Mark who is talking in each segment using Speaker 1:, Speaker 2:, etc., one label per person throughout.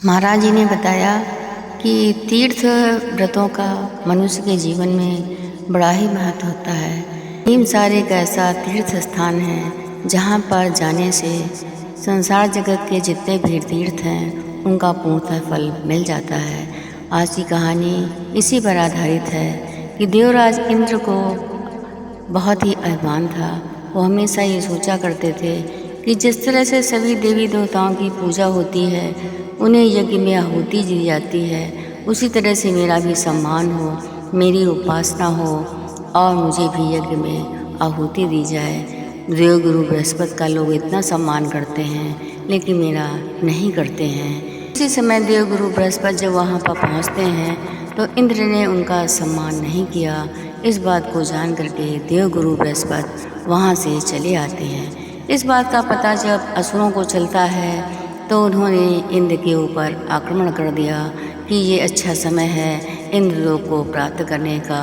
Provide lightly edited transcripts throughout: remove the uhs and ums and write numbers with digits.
Speaker 1: महाराज जी ने बताया कि तीर्थ व्रतों का मनुष्य के जीवन में बड़ा ही महत्व होता है। नीमसार एक ऐसा तीर्थ स्थान है जहाँ पर जाने से संसार जगत के जितने भी तीर्थ हैं उनका पूर्णतः फल मिल जाता है। आज की कहानी इसी पर आधारित है कि देवराज इंद्र को बहुत ही अभिमान था। वो हमेशा ये सोचा करते थे कि जिस तरह से सभी देवी देवताओं की पूजा होती है, उन्हें यज्ञ में आहुति दी जाती है, उसी तरह से मेरा भी सम्मान हो, मेरी उपासना हो और मुझे भी यज्ञ में आहुति दी जाए। देवगुरु बृहस्पति का लोग इतना सम्मान करते हैं लेकिन मेरा नहीं करते हैं। उसी समय देवगुरु बृहस्पति जब वहाँ पर पहुँचते हैं तो इंद्र ने उनका सम्मान नहीं किया। इस बात को जान करके देवगुरु बृहस्पति वहाँ से चले आते हैं। इस बात का पता जब असुरों को चलता है तो उन्होंने इंद्र के ऊपर आक्रमण कर दिया कि ये अच्छा समय है इंद्रलोक को प्राप्त करने का।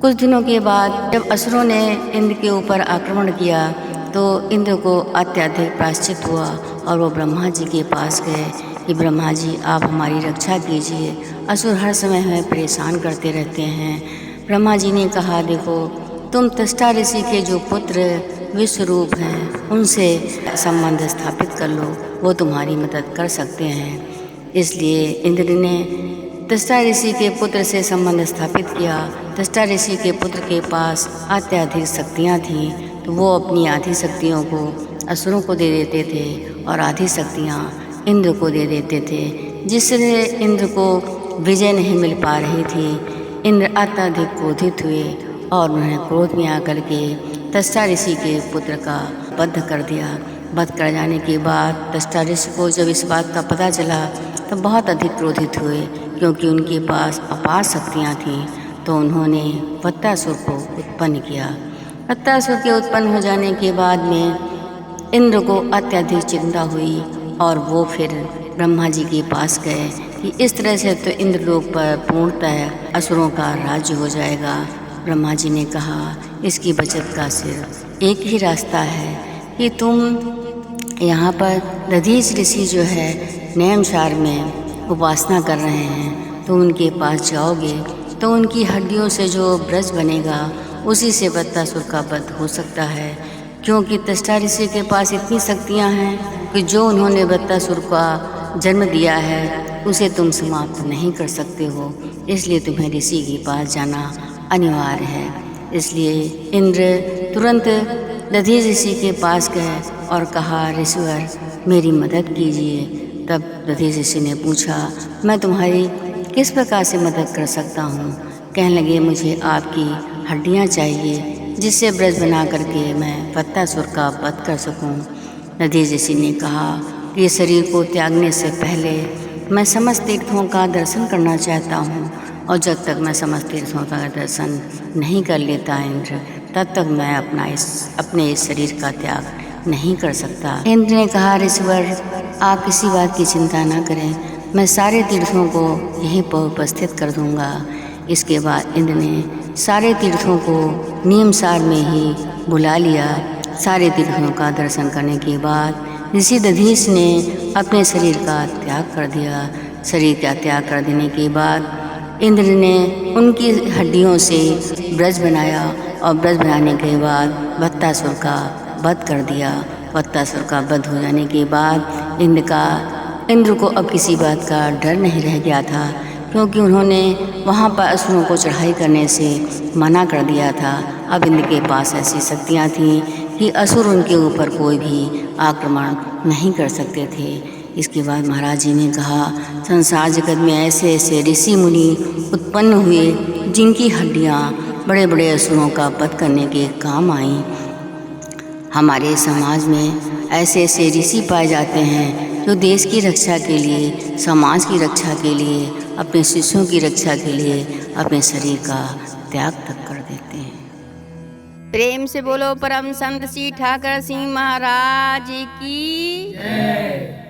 Speaker 1: कुछ दिनों के बाद जब असुरों ने इंद्र के ऊपर आक्रमण किया तो इंद्र को अत्यधिक प्रायश्चित हुआ और वो ब्रह्मा जी के पास गए कि ब्रह्मा जी आप हमारी रक्षा कीजिए, असुर हर समय हमें परेशान करते रहते हैं। ब्रह्मा जी ने कहा देखो तुम त्वष्टा ऋषि के जो पुत्र विश्वरूप हैं उनसे संबंध स्थापित कर लो, वो तुम्हारी मदद कर सकते हैं। इसलिए इंद्र ने त्वष्टा ऋषि के पुत्र से संबंध स्थापित किया। त्वष्टा ऋषि के पुत्र के पास अत्यधिक शक्तियाँ थीं तो वो अपनी आधी शक्तियों को असुरों को दे देते थे और आधी शक्तियाँ इंद्र को दे देते थे, जिससे इंद्र को विजय नहीं मिल पा रही थी। इंद्र अत्यधिक क्रोधित हुए और उन्होंने क्रोध में आकर के त्वष्टा ऋषि के पुत्र का वध कर दिया। वध कर जाने के बाद त्वष्टा ऋषि को जब इस बात का पता चला तो बहुत अधिक क्रोधित हुए, क्योंकि उनके पास अपार शक्तियाँ थीं। तो उन्होंने वत्तासुर को उत्पन्न किया। वत्तासुर के उत्पन्न हो जाने के बाद में इंद्र को अत्यधिक चिंता हुई और वो फिर ब्रह्मा जी के पास गए कि इस तरह से तो इंद्रलोक पर पूर्णतः असुरों का राज्य हो जाएगा। ब्रह्मा जी ने कहा इसकी बचत का सिर्फ एक ही रास्ता है कि तुम यहाँ पर दधीच ऋषि जो है नीमसार में उपासना कर रहे हैं तो उनके पास जाओगे तो उनकी हड्डियों से जो ब्रज बनेगा उसी से वत्तासुर का वध हो सकता है, क्योंकि त्वष्टा ऋषि के पास इतनी शक्तियाँ हैं कि जो उन्होंने वत्तासुर का जन्म दिया है उसे तुम समाप्त नहीं कर सकते हो। इसलिए तुम्हें ऋषि के पास जाना अनिवार्य है। इसलिए इंद्र तुरंत दधीच ऋषि के पास गए और कहा ऋषिवर मेरी मदद कीजिए। तब दधीच ऋषि ने पूछा मैं तुम्हारी किस प्रकार से मदद कर सकता हूँ। कहने लगे मुझे आपकी हड्डियाँ चाहिए जिससे ब्रज बना करके मैं वत्तासुर का वध कर सकूँ। दधीच ऋषि ने कहा कि शरीर को त्यागने से पहले मैं समस्त तीर्थों का दर्शन करना चाहता हूँ, और जब तक मैं समस्त तीर्थों का दर्शन नहीं कर लेता इंद्र तब तक मैं अपने इस शरीर का त्याग नहीं कर सकता। इंद्र ने कहा ऋषिवर आप किसी बात की चिंता न करें, मैं सारे तीर्थों को यहीं पर उपस्थित कर दूंगा। इसके बाद इंद्र ने सारे तीर्थों को नीमसार में ही बुला लिया। सारे तीर्थों का दर्शन करने के बाद ऋषि दधीच ने अपने शरीर का त्याग कर दिया। शरीर का त्याग कर देने के बाद इंद्र ने उनकी हड्डियों से ब्रज बनाया और ब्रज बनाने के बाद वत्तासुर का वध कर दिया। वत्तासुर का वध हो जाने के बाद इंद्र को अब किसी बात का डर नहीं रह गया था, क्योंकि उन्होंने वहाँ पर असुरों को चढ़ाई करने से मना कर दिया था। अब इंद्र के पास ऐसी शक्तियाँ थीं कि असुर उनके ऊपर कोई भी आक्रमण नहीं कर सकते थे। इसके बाद महाराज जी ने कहा संसार जगत में ऐसे ऐसे ऋषि मुनि उत्पन्न हुए जिनकी हड्डियाँ बड़े बड़े असुरों का वध करने के काम आईं। हमारे समाज में ऐसे ऐसे ऋषि पाए जाते हैं जो देश की रक्षा के लिए, समाज की रक्षा के लिए, अपने शिष्यों की रक्षा के लिए अपने शरीर का त्याग तक कर देते हैं।
Speaker 2: प्रेम से बोलो परम संत श्री ठाकर सिंह महाराज की जय।